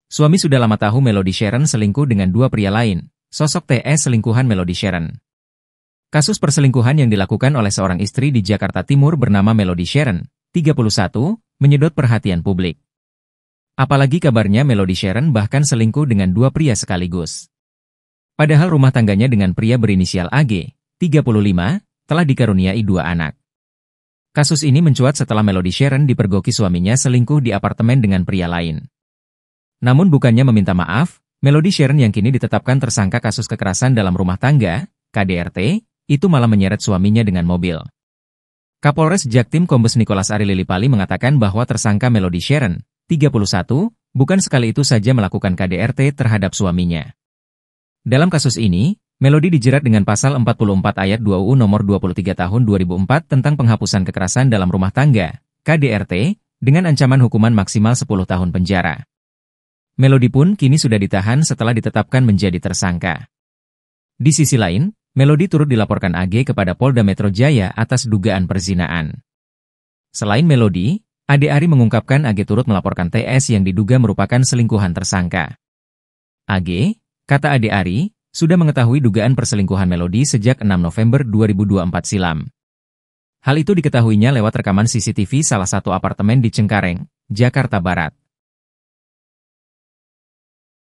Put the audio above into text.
Suami sudah lama tahu Melody Sharon selingkuh dengan dua pria lain. Sosok TS selingkuhan Melody Sharon. Kasus perselingkuhan yang dilakukan oleh seorang istri di Jakarta Timur bernama Melody Sharon, 31, menyedot perhatian publik. Apalagi kabarnya Melody Sharon bahkan selingkuh dengan dua pria sekaligus. Padahal rumah tangganya dengan pria berinisial AG, 35, telah dikaruniai dua anak. Kasus ini mencuat setelah Melody Sharon dipergoki suaminya selingkuh di apartemen dengan pria lain. Namun bukannya meminta maaf, Melody Sharon yang kini ditetapkan tersangka kasus kekerasan dalam rumah tangga, KDRT, itu malah menyeret suaminya dengan mobil. Kapolres Jaktim Kombes Nikolas Ari Lilipali mengatakan bahwa tersangka Melody Sharon, 31, bukan sekali itu saja melakukan KDRT terhadap suaminya. Dalam kasus ini, Melody dijerat dengan pasal 44 ayat 2 UU nomor 23 tahun 2004 tentang penghapusan kekerasan dalam rumah tangga, KDRT, dengan ancaman hukuman maksimal 10 tahun penjara. Melody pun kini sudah ditahan setelah ditetapkan menjadi tersangka. Di sisi lain, Melody turut dilaporkan AG kepada Polda Metro Jaya atas dugaan perzinaan. Selain Melody, Ade Ari mengungkapkan AG turut melaporkan TS yang diduga merupakan selingkuhan tersangka. AG, kata Ade Ari, sudah mengetahui dugaan perselingkuhan Melody sejak 6 November 2024 silam. Hal itu diketahuinya lewat rekaman CCTV salah satu apartemen di Cengkareng, Jakarta Barat.